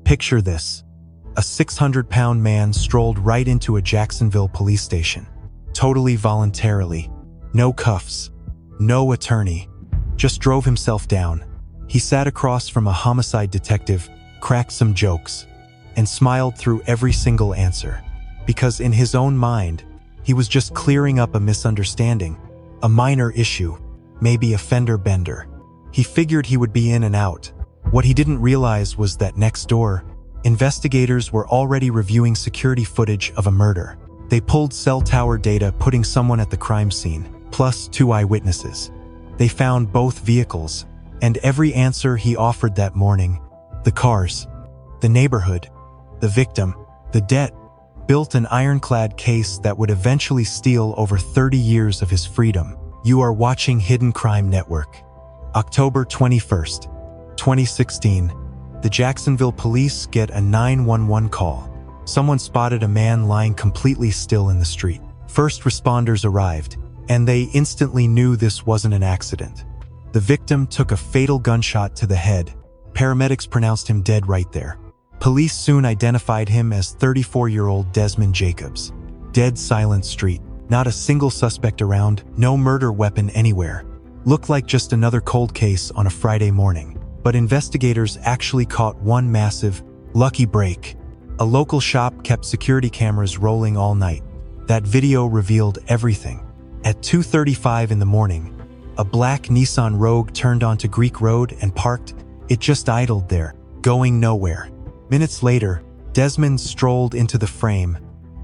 Picture this. A 600-pound man strolled right into a Jacksonville police station. Totally voluntarily. No cuffs. No attorney. Just drove himself down. He sat across from a homicide detective, cracked some jokes, and smiled through every single answer. Because in his own mind, he was just clearing up a misunderstanding, a minor issue, maybe a fender bender. He figured he would be in and out. What he didn't realize was that next door, investigators were already reviewing security footage of a murder. They pulled cell tower data putting someone at the crime scene, plus 2 eyewitnesses. They found both vehicles, and every answer he offered that morning, the cars, the neighborhood, the victim, the debt, built an ironclad case that would eventually steal over 30 years of his freedom. You are watching Hidden Crime Network. October 21st, 2016. The Jacksonville police get a 911 call. Someone spotted a man lying completely still in the street. First responders arrived, and they instantly knew this wasn't an accident. The victim took a fatal gunshot to the head. Paramedics pronounced him dead right there. Police soon identified him as 34-year-old Desmond Jacobs. Dead silent street. Not a single suspect around, no murder weapon anywhere. Looked like just another cold case on a Friday morning. But investigators actually caught one massive, lucky break. A local shop kept security cameras rolling all night. That video revealed everything. At 2:35 in the morning, a black Nissan Rogue turned onto Greek Road and parked. It just idled there, going nowhere. Minutes later, Desmond strolled into the frame,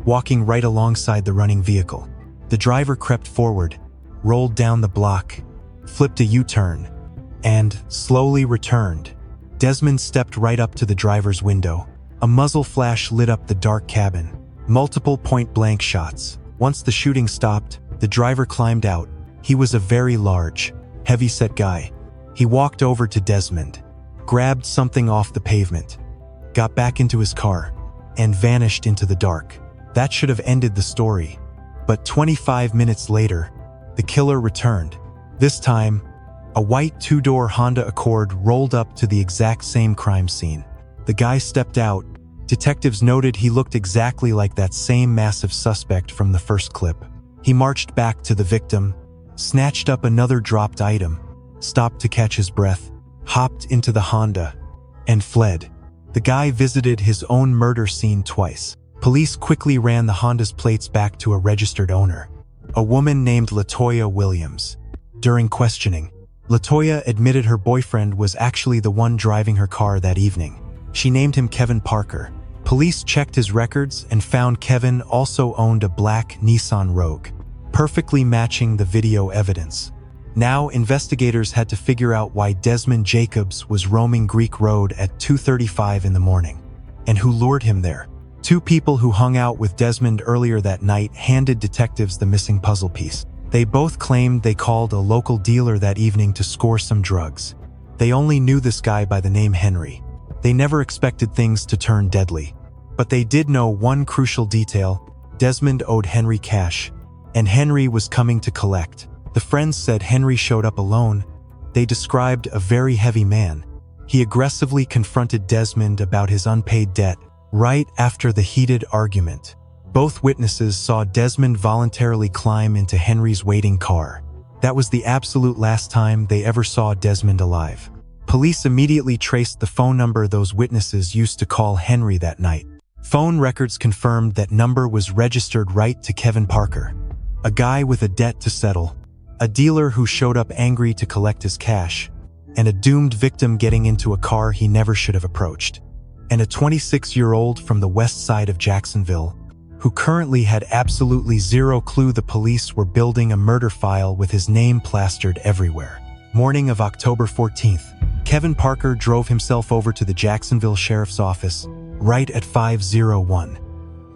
walking right alongside the running vehicle. The driver crept forward, rolled down the block, flipped a U-turn, and slowly returned. Desmond stepped right up to the driver's window. A muzzle flash lit up the dark cabin. Multiple point-blank shots. Once the shooting stopped, the driver climbed out. He was a very large, heavy-set guy. He walked over to Desmond, grabbed something off the pavement, got back into his car, and vanished into the dark. That should have ended the story. But 25 minutes later, the killer returned. This time, a white 2-door Honda Accord rolled up to the exact same crime scene. The guy stepped out. Detectives noted he looked exactly like that same massive suspect from the first clip. He marched back to the victim, snatched up another dropped item, stopped to catch his breath, hopped into the Honda, and fled. The guy visited his own murder scene twice. Police quickly ran the Honda's plates back to a registered owner, a woman named LaToya Williams. During questioning, LaToya admitted her boyfriend was actually the one driving her car that evening. She named him Kevin Parker. Police checked his records and found Kevin also owned a black Nissan Rogue, perfectly matching the video evidence. Now, investigators had to figure out why Desmond Jacobs was roaming Greek Road at 2:35 in the morning, and who lured him there. 2 people who hung out with Desmond earlier that night handed detectives the missing puzzle piece. They both claimed they called a local dealer that evening to score some drugs. They only knew this guy by the name Henry. They never expected things to turn deadly. But they did know one crucial detail. Desmond owed Henry cash, and Henry was coming to collect. The friends said Henry showed up alone. They described a very heavy man. He aggressively confronted Desmond about his unpaid debt right after the heated argument. Both witnesses saw Desmond voluntarily climb into Henry's waiting car. That was the absolute last time they ever saw Desmond alive. Police immediately traced the phone number those witnesses used to call Henry that night. Phone records confirmed that number was registered right to Kevin Parker, a guy with a debt to settle, a dealer who showed up angry to collect his cash, and a doomed victim getting into a car he never should have approached, and a 26-year-old from the west side of Jacksonville, who currently had absolutely zero clue the police were building a murder file with his name plastered everywhere. Morning of October 14th, Kevin Parker drove himself over to the Jacksonville Sheriff's Office, right at 501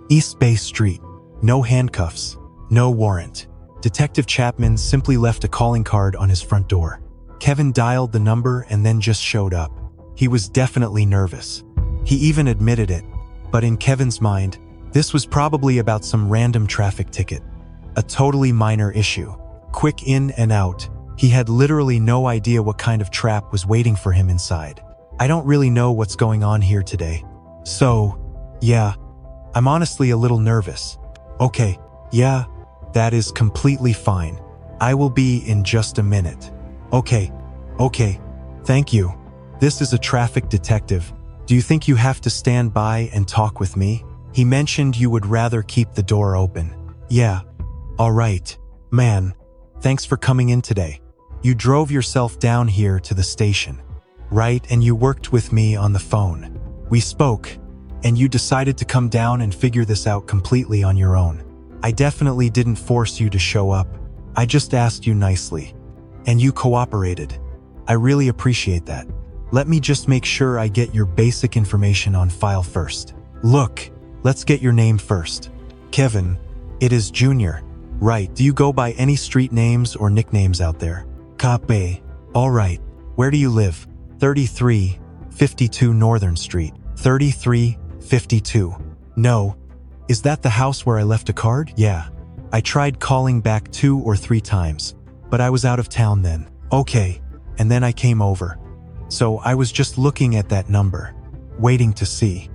East Bay Street. No handcuffs, no warrant. Detective Chapman simply left a calling card on his front door. Kevin dialed the number and then just showed up. He was definitely nervous. He even admitted it. But in Kevin's mind, this was probably about some random traffic ticket. A totally minor issue. Quick in and out. He had literally no idea what kind of trap was waiting for him inside. I don't really know what's going on here today. So, yeah, I'm honestly a little nervous. Okay, yeah, that is completely fine. I will be in just a minute. Okay, thank you. This is a traffic detective. Do you think you have to stand by and talk with me? He mentioned you would rather keep the door open. Yeah, all right. Man, thanks for coming in today. You drove yourself down here to the station, right? And you worked with me on the phone. We spoke, and you decided to come down and figure this out completely on your own. I definitely didn't force you to show up. I just asked you nicely, and you cooperated. I really appreciate that. Let me just make sure I get your basic information on file first. Look, let's get your name first. Kevin, it is Junior, right? Do you go by any street names or nicknames out there? Kape. All right. Where do you live? 3352 Northern Street. 3352. No. Is that the house where I left a card? Yeah. I tried calling back 2 or 3 times, but I was out of town then. Okay. And then I came over. So I was just looking at that number, waiting to see.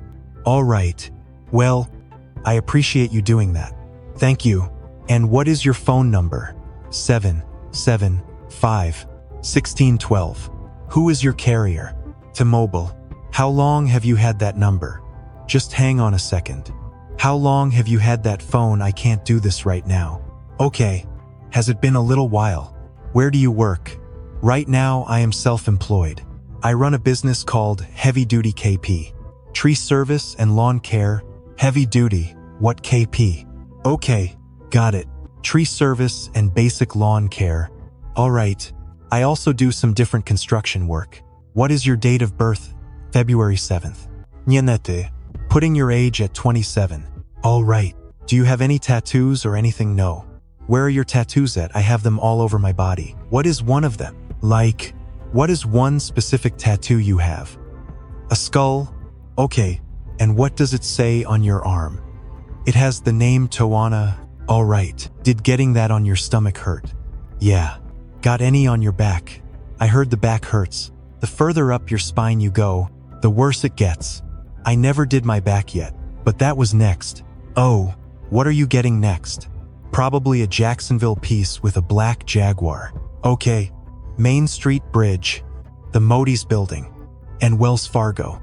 All right. Well, I appreciate you doing that. Thank you. And what is your phone number? 775-1612. Who is your carrier? T-Mobile. How long have you had that number? Just hang on a second. How long have you had that phone? I can't do this right now. Okay. Has it been a little while? Where do you work? Right now, I am self-employed. I run a business called Heavy Duty KP. Tree service and lawn care. Heavy duty. What KP? Okay. Got it. Tree service and basic lawn care. All right. I also do some different construction work. What is your date of birth? February 7th. Niente. Putting your age at 27. All right. Do you have any tattoos or anything? No. Where are your tattoos at? I have them all over my body. What is one of them? Like, what is one specific tattoo you have? A skull? Okay. And what does it say on your arm? It has the name Toana. All right. Did getting that on your stomach hurt? Yeah. Got any on your back? I heard the back hurts. The further up your spine you go, the worse it gets. I never did my back yet, but that was next. Oh, what are you getting next? Probably a Jacksonville piece with a black Jaguar. Okay. Main Street Bridge, the Modi's building, and Wells Fargo.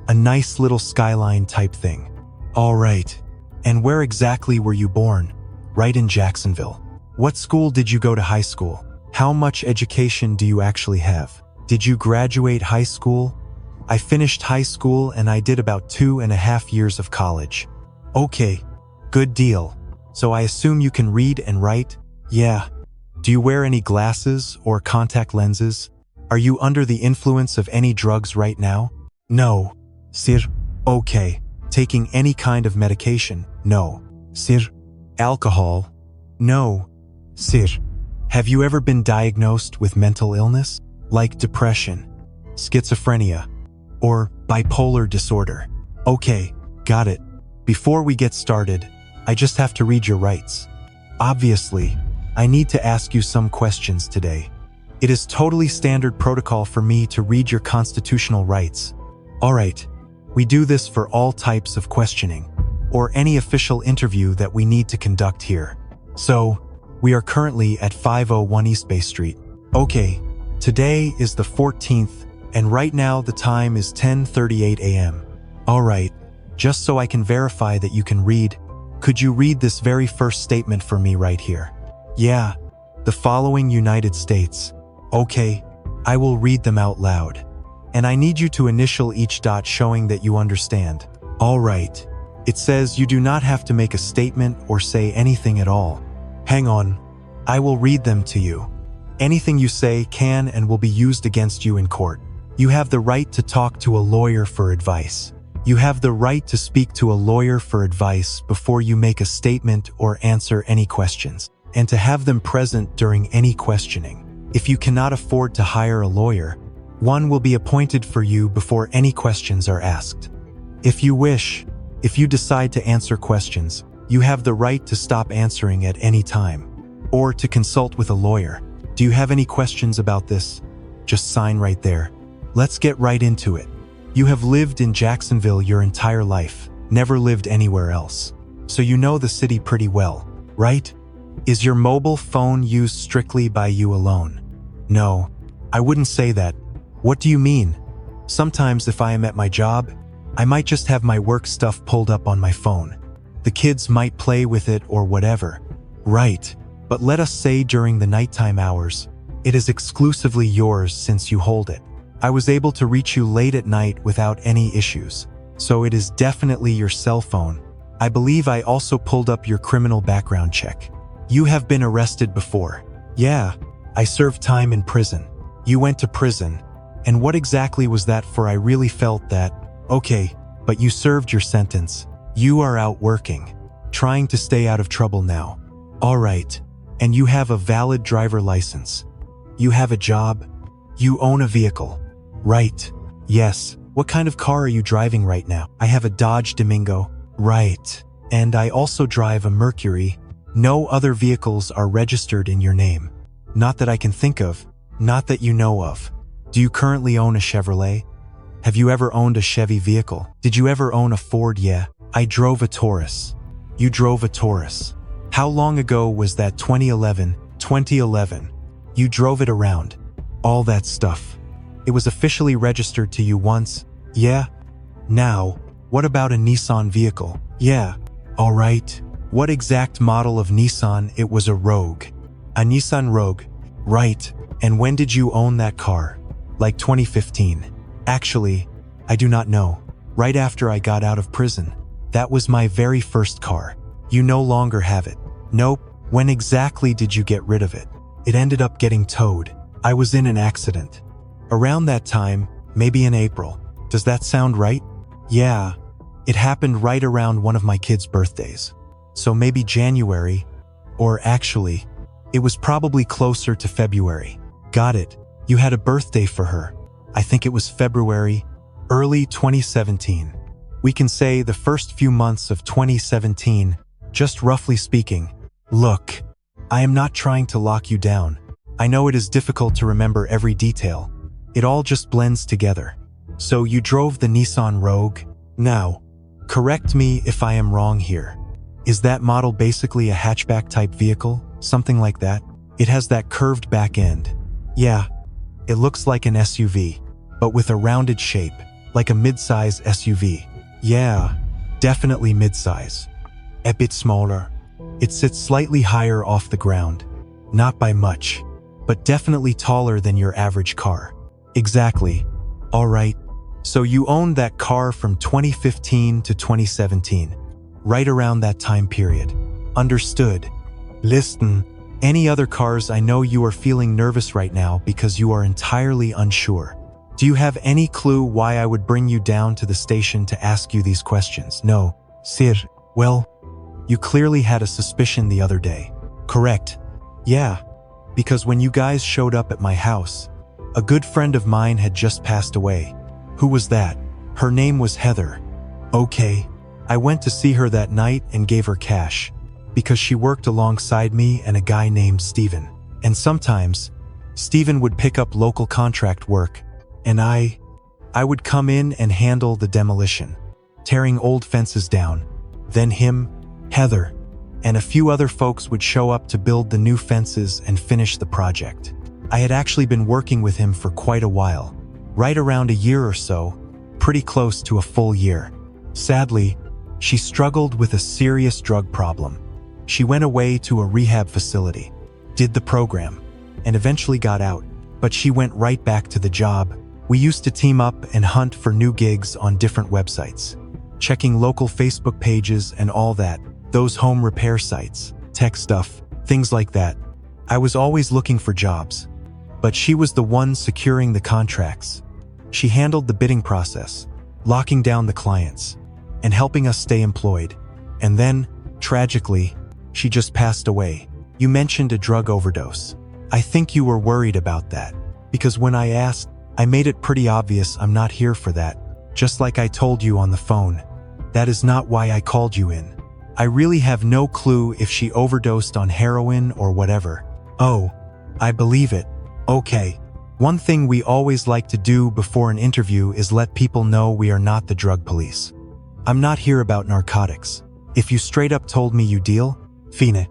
A nice little skyline type thing. All right. And where exactly were you born? Right in Jacksonville. What school did you go to high school? How much education do you actually have? Did you graduate high school? I finished high school and I did about 2.5 years of college. Okay. Good deal. So I assume you can read and write? Yeah. Do you wear any glasses or contact lenses? Are you under the influence of any drugs right now? No. Sir. Okay. Taking any kind of medication? No. Sir. Alcohol? No. Sir. Have you ever been diagnosed with mental illness? Like depression, schizophrenia, or bipolar disorder? Okay. Got it. Before we get started, I just have to read your rights. Obviously, I need to ask you some questions today. It is totally standard protocol for me to read your constitutional rights. All right, we do this for all types of questioning, or any official interview that we need to conduct here. So, we are currently at 501 East Bay Street. Okay, today is the 14th, and right now the time is 10:38 a.m. All right, just so I can verify that you can read, could you read this very first statement for me right here? Yeah, the following United States. Okay, I will read them out loud. And I need you to initial each dot showing that you understand. All right. It says you do not have to make a statement or say anything at all. Hang on. I will read them to you. Anything you say can and will be used against you in court. You have the right to talk to a lawyer for advice. You have the right to speak to a lawyer for advice before you make a statement or answer any questions, and to have them present during any questioning. If you cannot afford to hire a lawyer, one will be appointed for you before any questions are asked. If you wish, if you decide to answer questions, you have the right to stop answering at any time, or to consult with a lawyer. Do you have any questions about this? Just sign right there. Let's get right into it. You have lived in Jacksonville your entire life, never lived anywhere else. So you know the city pretty well, right? Is your mobile phone used strictly by you alone? No, I wouldn't say that. What do you mean? Sometimes if I am at my job, I might just have my work stuff pulled up on my phone. The kids might play with it or whatever. Right, but let us say during the nighttime hours, it is exclusively yours since you hold it. I was able to reach you late at night without any issues, so it is definitely your cell phone. I believe I also pulled up your criminal background check. You have been arrested before. Yeah, I served time in prison. You went to prison. And what exactly was that for? I really felt that, okay, but you served your sentence. You are out working, trying to stay out of trouble now. All right, and you have a valid driver license. You have a job. You own a vehicle. Right. Yes. What kind of car are you driving right now? I have a Dodge Domingo. Right. And I also drive a Mercury. No other vehicles are registered in your name. Not that I can think of. Not that you know of. Do you currently own a Chevrolet? Have you ever owned a Chevy vehicle? Did you ever own a Ford? Yeah. I drove a Taurus. You drove a Taurus. How long ago was that? 2011. 2011. You drove it around. All that stuff. It was officially registered to you once. Yeah. Now, what about a Nissan vehicle? Yeah. All right. What exact model of Nissan? It was a Rogue. A Nissan Rogue. Right. And when did you own that car? Like 2015. Actually, I do not know. Right after I got out of prison. That was my very first car. You no longer have it. Nope. When exactly did you get rid of it? It ended up getting towed. I was in an accident. Around that time, maybe in April. Does that sound right? Yeah. It happened right around one of my kids' birthdays. So maybe January, or actually, it was probably closer to February. Got it. You had a birthday for her. I think it was February, early 2017. We can say the first few months of 2017, just roughly speaking. Look, I am not trying to lock you down. I know it is difficult to remember every detail. It all just blends together. So you drove the Nissan Rogue? Now, correct me if I am wrong here. Is that model basically a hatchback type vehicle? Something like that? It has that curved back end. Yeah, it looks like an SUV, but with a rounded shape, like a mid-size SUV. Yeah, definitely mid-size. A bit smaller. It sits slightly higher off the ground. Not by much, but definitely taller than your average car. Exactly. All right. So you owned that car from 2015 to 2017, right around that time period. Understood. Listen, any other cars? I know you are feeling nervous right now because you are entirely unsure. Do you have any clue why I would bring you down to the station to ask you these questions? No, sir. Well, you clearly had a suspicion the other day. Correct. Yeah, because when you guys showed up at my house, a good friend of mine had just passed away. Who was that? Her name was Heather. Okay. I went to see her that night and gave her cash, because she worked alongside me and a guy named Steven. And sometimes, Steven would pick up local contract work, and I would come in and handle the demolition, tearing old fences down. Then him, Heather, and a few other folks would show up to build the new fences and finish the project. I had actually been working with him for quite a while, right around a year or so, pretty close to a full year. Sadly, she struggled with a serious drug problem. She went away to a rehab facility, did the program, and eventually got out, but she went right back to the job. We used to team up and hunt for new gigs on different websites, checking local Facebook pages and all that, those home repair sites, tech stuff, things like that. I was always looking for jobs, but she was the one securing the contracts. She handled the bidding process, locking down the clients, and helping us stay employed. And then, tragically, she just passed away. You mentioned a drug overdose. I think you were worried about that, because when I asked, I made it pretty obvious I'm not here for that, just like I told you on the phone. That is not why I called you in. I really have no clue if she overdosed on heroin or whatever. Oh, I believe it. Okay, One thing we always like to do before an interview is let people know we are not the drug police. I'm not here about narcotics. If you straight up told me you deal, fine.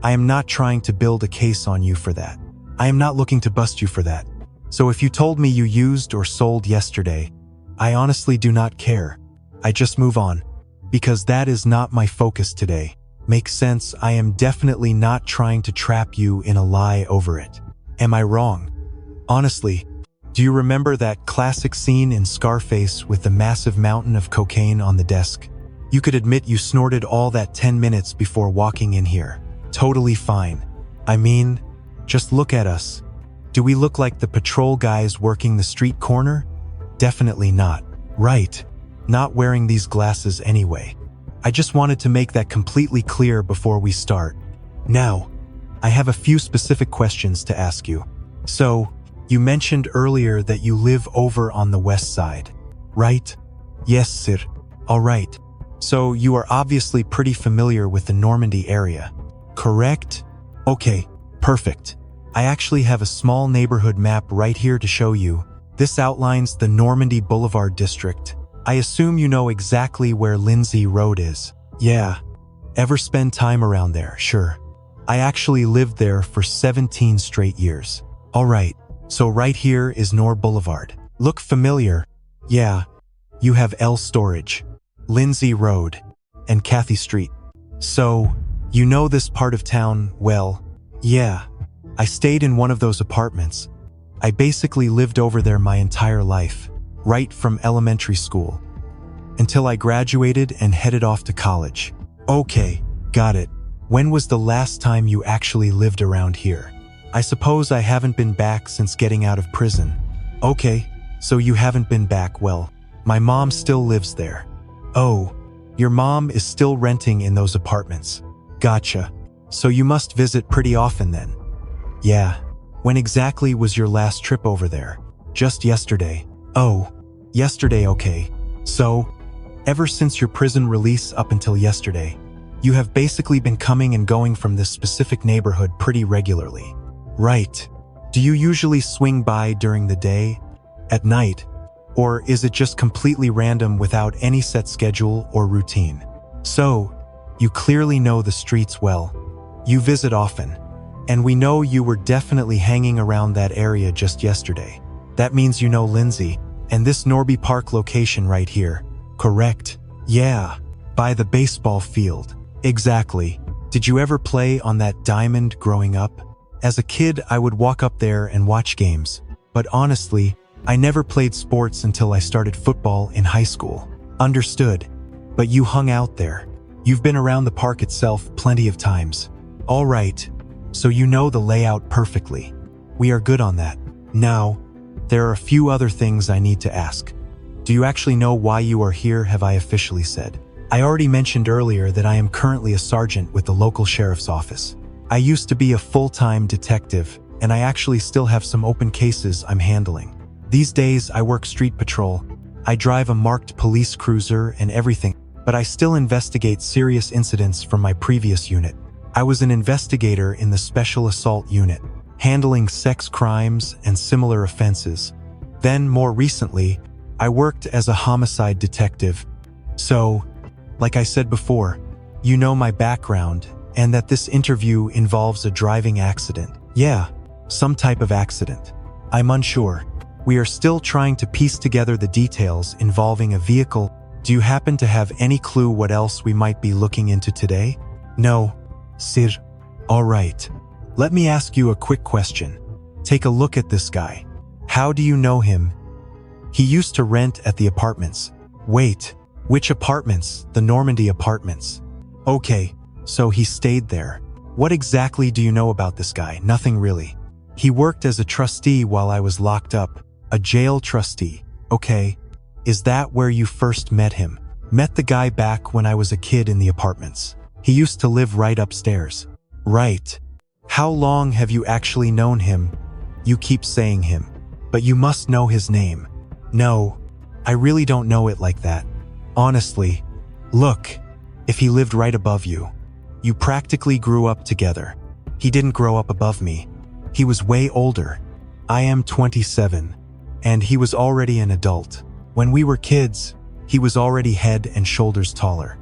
I am not trying to build a case on you for that. I am not looking to bust you for that. So if you told me you used or sold yesterday, I honestly do not care. I just move on. Because that is not my focus today. Makes sense, I am definitely not trying to trap you in a lie over it. Am I wrong? Honestly, do you remember that classic scene in Scarface with the massive mountain of cocaine on the desk? You could admit you snorted all that 10 minutes before walking in here. Totally fine. I mean, just look at us. Do we look like the patrol guys working the street corner? Definitely not. Right. Not wearing these glasses anyway. I just wanted to make that completely clear before we start. Now, I have a few specific questions to ask you. So, you mentioned earlier that you live over on the west side, right? Yes, sir. All right. So, you are obviously pretty familiar with the Normandy area, correct? Okay, perfect. I actually have a small neighborhood map right here to show you. This outlines the Normandy Boulevard district. I assume you know exactly where Lindsay Road is. Yeah. Ever spend time around there? Sure. I actually lived there for 17 straight years. All right. So right here is Nor Boulevard. Look familiar? Yeah. You have L Storage, Lindsay Road, and Cathy Street. So, you know this part of town well? Yeah. I stayed in one of those apartments. I basically lived over there my entire life, right from elementary school, until I graduated and headed off to college. Okay, got it. When was the last time you actually lived around here? I suppose I haven't been back since getting out of prison. Okay, so you haven't been back. Well, my mom still lives there. Oh, your mom is still renting in those apartments. Gotcha. So you must visit pretty often then. Yeah. When exactly was your last trip over there? Just yesterday. Oh, yesterday, okay. So, ever since your prison release up until yesterday, you have basically been coming and going from this specific neighborhood pretty regularly. Right. Do you usually swing by during the day, at night, or is it just completely random without any set schedule or routine? So, you clearly know the streets well. You visit often. And we know you were definitely hanging around that area just yesterday. That means you know Lindsay, and this Norby Park location right here, correct? Yeah, by the baseball field. Exactly. Did you ever play on that diamond growing up? As a kid, I would walk up there and watch games. But honestly, I never played sports until I started football in high school. Understood. But you hung out there. You've been around the park itself plenty of times. All right. So you know the layout perfectly. We are good on that. Now, there are a few other things I need to ask. Do you actually know why you are here, have I officially said? I already mentioned earlier that I am currently a sergeant with the local sheriff's office. I used to be a full-time detective, and I actually still have some open cases I'm handling. These days, I work street patrol. I drive a marked police cruiser and everything, but I still investigate serious incidents from my previous unit. I was an investigator in the Special Assault Unit, handling sex crimes and similar offenses. Then, more recently, I worked as a homicide detective. So, like I said before, you know my background and that this interview involves a driving accident. Yeah, some type of accident. I'm unsure. We are still trying to piece together the details involving a vehicle. Do you happen to have any clue what else we might be looking into today? No. Sir. All right. Let me ask you a quick question. Take a look at this guy. How do you know him? He used to rent at the apartments. Wait, which apartments? The Normandy apartments. Okay, so he stayed there. What exactly do you know about this guy? Nothing really. He worked as a trustee while I was locked up. A jail trustee. Okay. Is that where you first met him? Met the guy back when I was a kid in the apartments. He used to live right upstairs. Right. How long have you actually known him? You keep saying him, but you must know his name. No, I really don't know it like that. Honestly, look, if he lived right above you, you practically grew up together. He didn't grow up above me. He was way older. I am 27, and he was already an adult. When we were kids, he was already head and shoulders taller.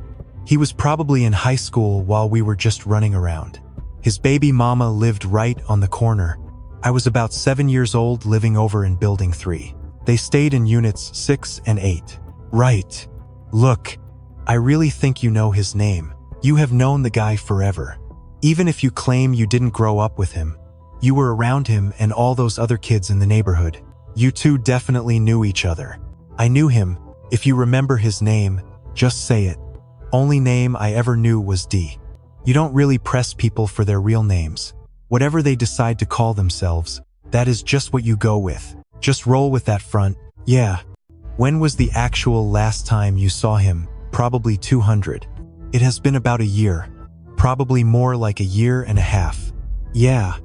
He was probably in high school while we were just running around. His baby mama lived right on the corner. I was about 7 years old living over in Building 3. They stayed in units 6 and 8. Right. Look, I really think you know his name. You have known the guy forever. Even if you claim you didn't grow up with him, you were around him and all those other kids in the neighborhood. You two definitely knew each other. I knew him. If you remember his name, just say it. Only name I ever knew was D. You don't really press people for their real names. Whatever they decide to call themselves, that is just what you go with. Just roll with that front. Yeah. When was the actual last time you saw him? Probably 200. It has been about a year. Probably more like a year and a half. Yeah,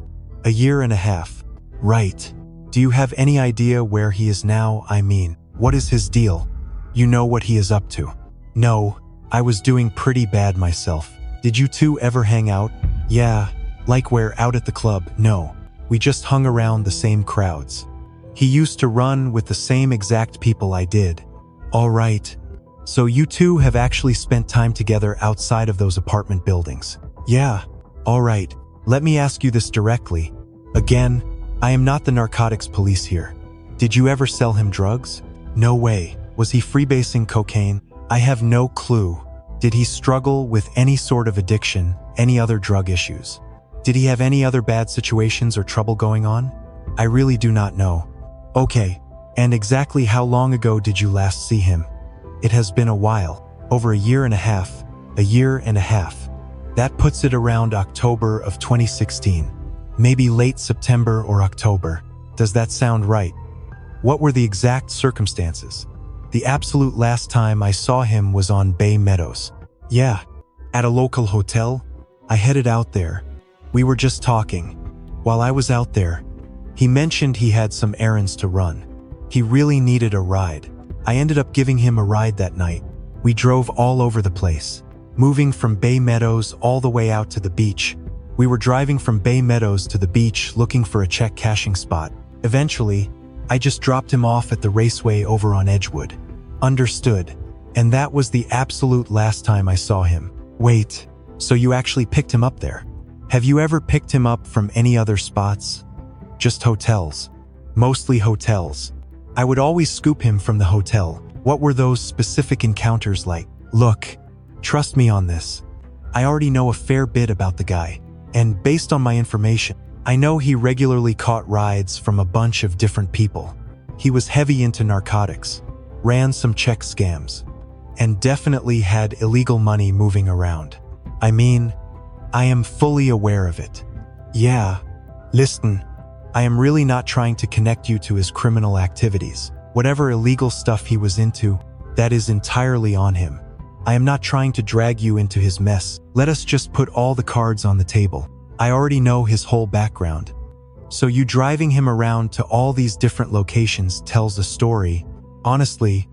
a year and a half. Right. Do you have any idea where he is now? I mean, what is his deal? You know what he is up to? No, I was doing pretty bad myself. Did you two ever hang out? Yeah, like where out at the club? No, we just hung around the same crowds. He used to run with the same exact people I did. All right. So you two have actually spent time together outside of those apartment buildings? Yeah. All right. Let me ask you this directly. Again, I am not the narcotics police here. Did you ever sell him drugs? No way. Was he freebasing cocaine? I have no clue. Did he struggle with any sort of addiction, any other drug issues? Did he have any other bad situations or trouble going on? I really do not know. Okay, and exactly how long ago did you last see him? It has been a while, over a year and a half. A year and a half. That puts it around October of 2016. Maybe late September or October. Does that sound right? What were the exact circumstances? The absolute last time I saw him was on Bay Meadows. Yeah, at a local hotel. I headed out there. We were just talking. While I was out there, he mentioned he had some errands to run. He really needed a ride. I ended up giving him a ride that night. We drove all over the place, moving from Bay Meadows all the way out to the beach. We were driving from Bay Meadows to the beach looking for a check cashing spot. Eventually, I just dropped him off at the raceway over on Edgewood. Understood. And that was the absolute last time I saw him. Wait, so you actually picked him up there? Have you ever picked him up from any other spots? Just hotels. Mostly hotels. I would always scoop him from the hotel. What were those specific encounters like? Look, trust me on this. I already know a fair bit about the guy. And based on my information, I know he regularly caught rides from a bunch of different people. He was heavy into narcotics, ran some check scams, and definitely had illegal money moving around. I mean, I am fully aware of it. Yeah, listen, I am really not trying to connect you to his criminal activities. Whatever illegal stuff he was into, that is entirely on him. I am not trying to drag you into his mess. Let us just put all the cards on the table. I already know his whole background. So you driving him around to all these different locations tells a story. Honestly,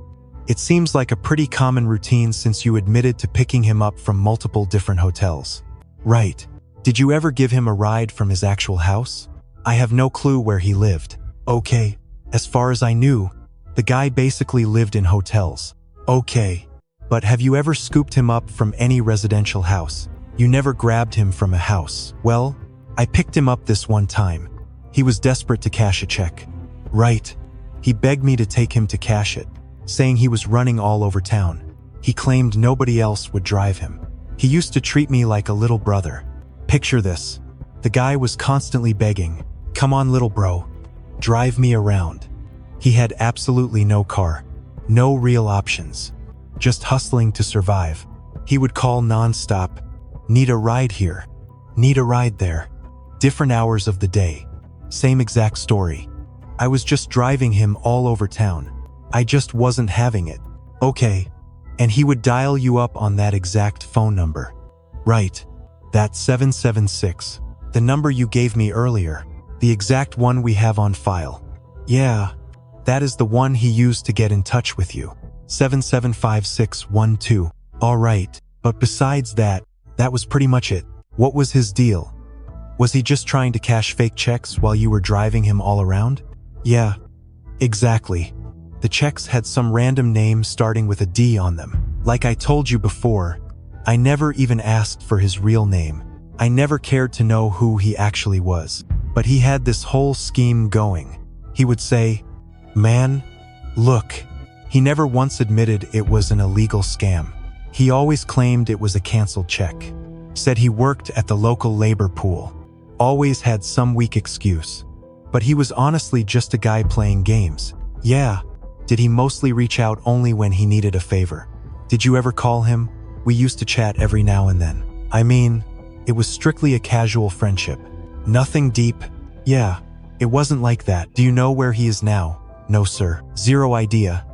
it seems like a pretty common routine since you admitted to picking him up from multiple different hotels. Right. Did you ever give him a ride from his actual house? I have no clue where he lived. Okay. As far as I knew, the guy basically lived in hotels. Okay. But have you ever scooped him up from any residential house? You never grabbed him from a house. Well, I picked him up this one time. He was desperate to cash a check. Right. He begged me to take him to cash it, saying he was running all over town. He claimed nobody else would drive him. He used to treat me like a little brother. Picture this. The guy was constantly begging, "Come on, little bro. Drive me around." He had absolutely no car, no real options, just hustling to survive. He would call non-stop, "Need a ride here, need a ride there." Different hours of the day, same exact story. I was just driving him all over town. I just wasn't having it. Okay, and he would dial you up on that exact phone number. Right, that 776, the number you gave me earlier, the exact one we have on file. Yeah, that is the one he used to get in touch with you. 775612. All right, but besides that, that was pretty much it. What was his deal? Was he just trying to cash fake checks while you were driving him all around? Yeah, exactly. The checks had some random name starting with a D on them. Like I told you before, I never even asked for his real name. I never cared to know who he actually was. But he had this whole scheme going. He would say, "Man, look." He never once admitted it was an illegal scam. He always claimed it was a canceled check. Said he worked at the local labor pool. Always had some weak excuse. But he was honestly just a guy playing games. Yeah. Did he mostly reach out only when he needed a favor? Did you ever call him? We used to chat every now and then. I mean, it was strictly a casual friendship. Nothing deep. Yeah, it wasn't like that. Do you know where he is now? No, sir. Zero idea.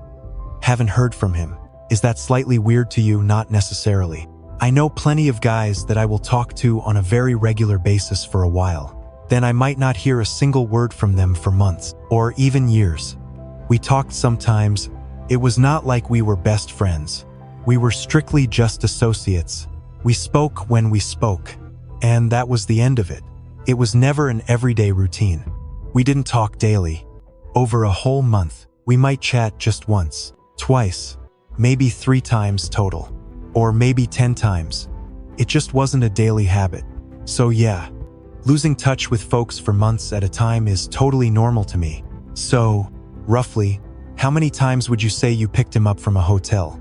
Haven't heard from him. Is that slightly weird to you? Not necessarily. I know plenty of guys that I will talk to on a very regular basis for a while. Then I might not hear a single word from them for months, or even years. We talked sometimes. It was not like we were best friends. We were strictly just associates. We spoke when we spoke, and that was the end of it. It was never an everyday routine. We didn't talk daily. Over a whole month, we might chat just once, twice, maybe 3 times total, or maybe 10 times. It just wasn't a daily habit. So yeah, losing touch with folks for months at a time is totally normal to me. So, roughly, how many times would you say you picked him up from a hotel?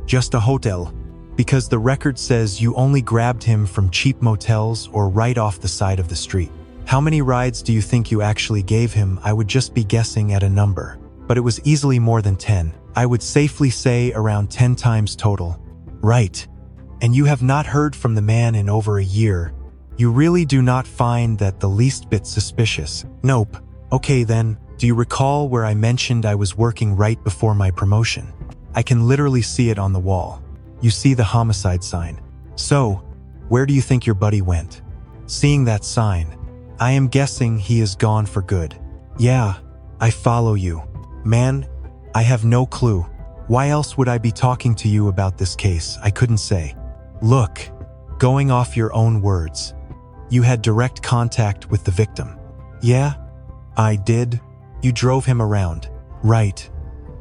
Just a hotel. Because the record says you only grabbed him from cheap motels or right off the side of the street. How many rides do you think you actually gave him? I would just be guessing at a number. But it was easily more than 10. I would safely say around 10 times total. Right. And you have not heard from the man in over a year. You really do not find that the least bit suspicious? Nope. Okay then, do you recall where I mentioned I was working right before my promotion? I can literally see it on the wall. You see the homicide sign. So, where do you think your buddy went? Seeing that sign, I am guessing he is gone for good. Yeah, I follow you. Man, I have no clue. Why else would I be talking to you about this case? I couldn't say. Look, going off your own words, you had direct contact with the victim. Yeah, I did. You drove him around. Right.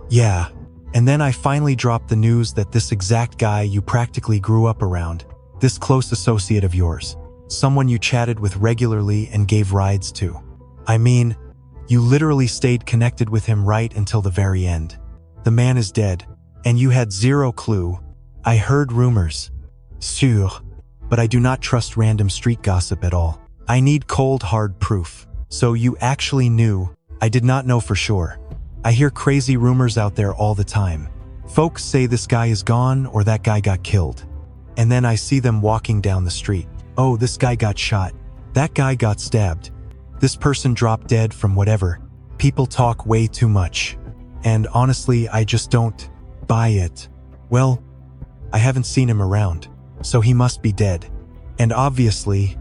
Yeah. And then I finally dropped the news that this exact guy you practically grew up around, this close associate of yours, someone you chatted with regularly and gave rides to. I mean, you literally stayed connected with him right until the very end. The man is dead, and you had zero clue. I heard rumors. Sûr. But I do not trust random street gossip at all. I need cold, hard proof. So you actually knew. I did not know for sure. I hear crazy rumors out there all the time. Folks say this guy is gone or that guy got killed. And then I see them walking down the street. Oh, this guy got shot. That guy got stabbed. This person dropped dead from whatever. People talk way too much. And honestly, I just don't buy it. Well, I haven't seen him around, so he must be dead. And obviously,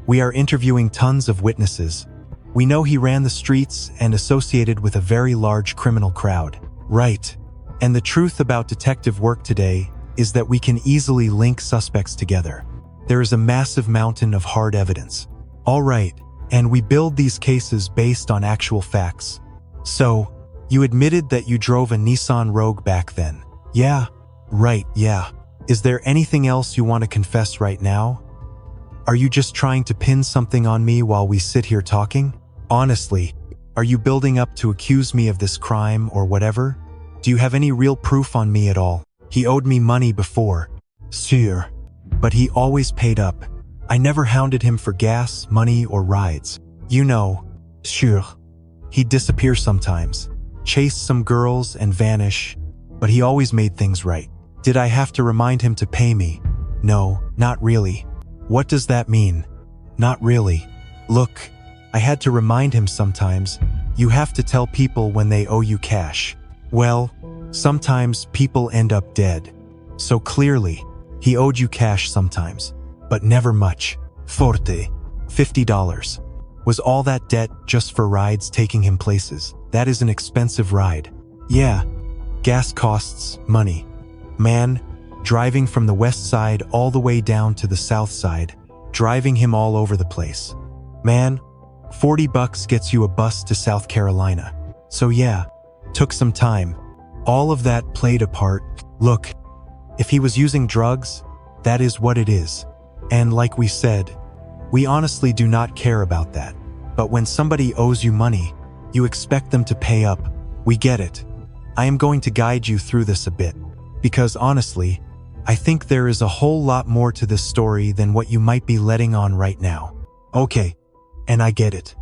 we are interviewing tons of witnesses. We know he ran the streets and associated with a very large criminal crowd. Right. And the truth about detective work today is that we can easily link suspects together. There is a massive mountain of hard evidence. All right, and we build these cases based on actual facts. So, you admitted that you drove a Nissan Rogue back then. Yeah. Right, yeah. Is there anything else you want to confess right now? Are you just trying to pin something on me while we sit here talking? Honestly, are you building up to accuse me of this crime or whatever? Do you have any real proof on me at all? He owed me money before. Sûr. But he always paid up. I never hounded him for gas, money, or rides. You know. Sûr. He'd disappear sometimes, chase some girls and vanish, but he always made things right. Did I have to remind him to pay me? No, not really. What does that mean? Not really. Look, I had to remind him sometimes. You have to tell people when they owe you cash. Well, sometimes people end up dead. So clearly, he owed you cash sometimes, but never much. Forte. $50. Was all that debt just for rides taking him places? That is an expensive ride. Yeah. Gas costs money. Man, driving from the west side all the way down to the south side, driving him all over the place. Man, $40 gets you a bus to South Carolina. So yeah, took some time. All of that played a part. Look, if he was using drugs, that is what it is. And like we said, we honestly do not care about that. But when somebody owes you money, you expect them to pay up. We get it. I am going to guide you through this a bit. Because honestly, I think there is a whole lot more to this story than what you might be letting on right now. Okay, and I get it.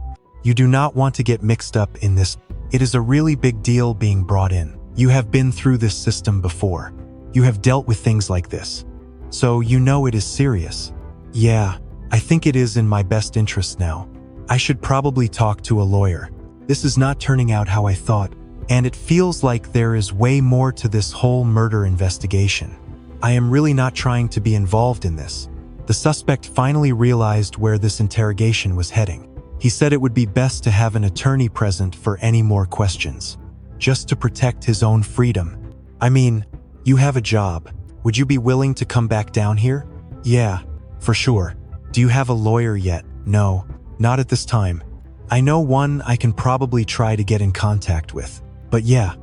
You do not want to get mixed up in this. It is a really big deal being brought in. You have been through this system before. You have dealt with things like this. So you know it is serious. Yeah, I think it is in my best interest now. I should probably talk to a lawyer. This is not turning out how I thought, and it feels like there is way more to this whole murder investigation. I am really not trying to be involved in this. The suspect finally realized where this interrogation was heading. He said it would be best to have an attorney present for any more questions, just to protect his own freedom. I mean, you have a job. Would you be willing to come back down here? Yeah, for sure. Do you have a lawyer yet? No, not at this time. I know one I can probably try to get in contact with. But yeah,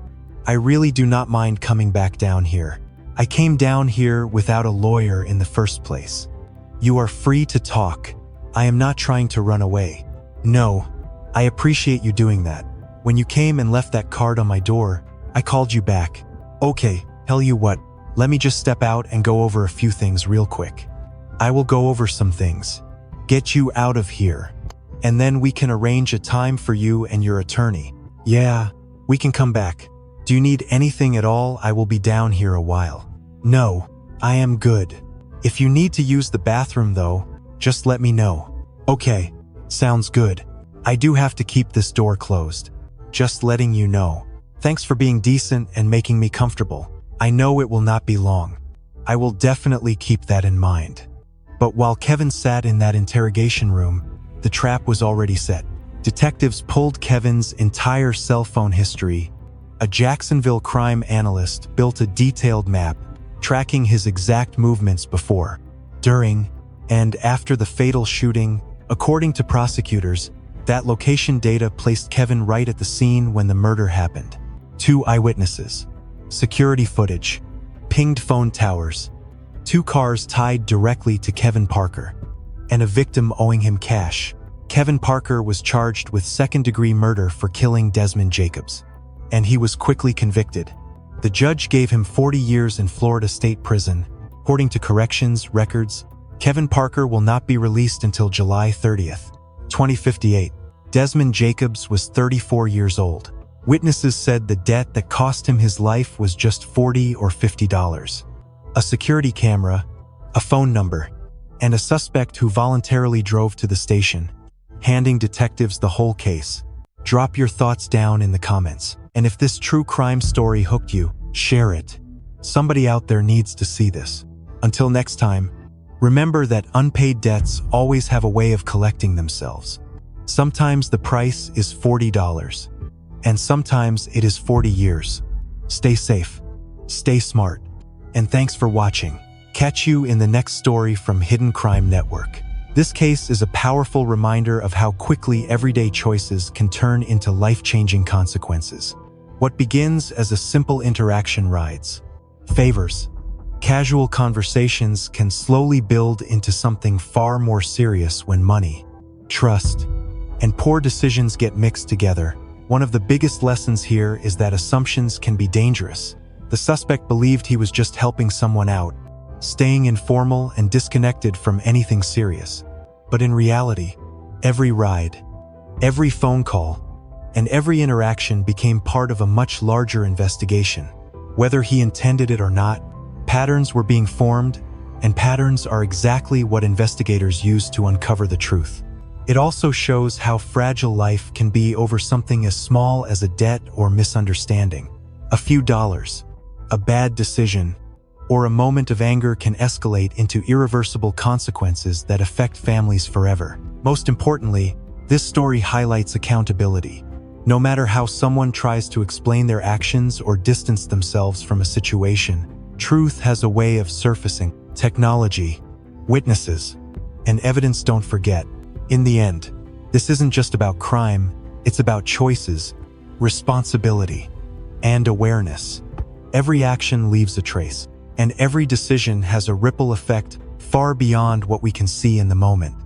I really do not mind coming back down here. I came down here without a lawyer in the first place. You are free to talk. I am not trying to run away. No, I appreciate you doing that. When you came and left that card on my door, I called you back. Okay, tell you what, let me just step out and go over a few things real quick. I will go over some things, get you out of here, and then we can arrange a time for you and your attorney. Yeah, we can come back. Do you need anything at all? I will be down here a while. No, I am good. If you need to use the bathroom though, just let me know. Okay, sounds good. I do have to keep this door closed. Just letting you know. Thanks for being decent and making me comfortable. I know it will not be long. I will definitely keep that in mind. But while Kevin sat in that interrogation room, the trap was already set. Detectives pulled Kevin's entire cell phone history. A Jacksonville crime analyst built a detailed map tracking his exact movements before, during, and after the fatal shooting. According to prosecutors, that location data placed Kevin right at the scene when the murder happened. 2 eyewitnesses, security footage, pinged phone towers, 2 cars tied directly to Kevin Parker, and a victim owing him cash. Kevin Parker was charged with second-degree murder for killing Desmond Jacobs, and he was quickly convicted. The judge gave him 40 years in Florida State Prison. According to corrections records, Kevin Parker will not be released until July 30th, 2058. Desmond Jacobs was 34 years old. Witnesses said the debt that cost him his life was just $40 or $50. A security camera, a phone number, and a suspect who voluntarily drove to the station, handing detectives the whole case. Drop your thoughts down in the comments. And if this true crime story hooked you, share it. Somebody out there needs to see this. Until next time, remember that unpaid debts always have a way of collecting themselves. Sometimes the price is $40, and sometimes it is 40 years. Stay safe, stay smart, and thanks for watching. Catch you in the next story from Hidden Crime Network. This case is a powerful reminder of how quickly everyday choices can turn into life-changing consequences. What begins as a simple interaction rides, favors, casual conversations can slowly build into something far more serious when money, trust, and poor decisions get mixed together. One of the biggest lessons here is that assumptions can be dangerous. The suspect believed he was just helping someone out, staying informal and disconnected from anything serious. But in reality, every ride, every phone call, and every interaction became part of a much larger investigation. Whether he intended it or not, patterns were being formed, and patterns are exactly what investigators use to uncover the truth. It also shows how fragile life can be over something as small as a debt or misunderstanding. A few dollars, a bad decision, or a moment of anger can escalate into irreversible consequences that affect families forever. Most importantly, this story highlights accountability. No matter how someone tries to explain their actions or distance themselves from a situation, truth has a way of surfacing. Technology, witnesses, and evidence don't forget. In the end, This isn't just about crime, it's about choices, responsibility, and awareness. Every action leaves a trace, and every decision has a ripple effect far beyond what we can see in the moment.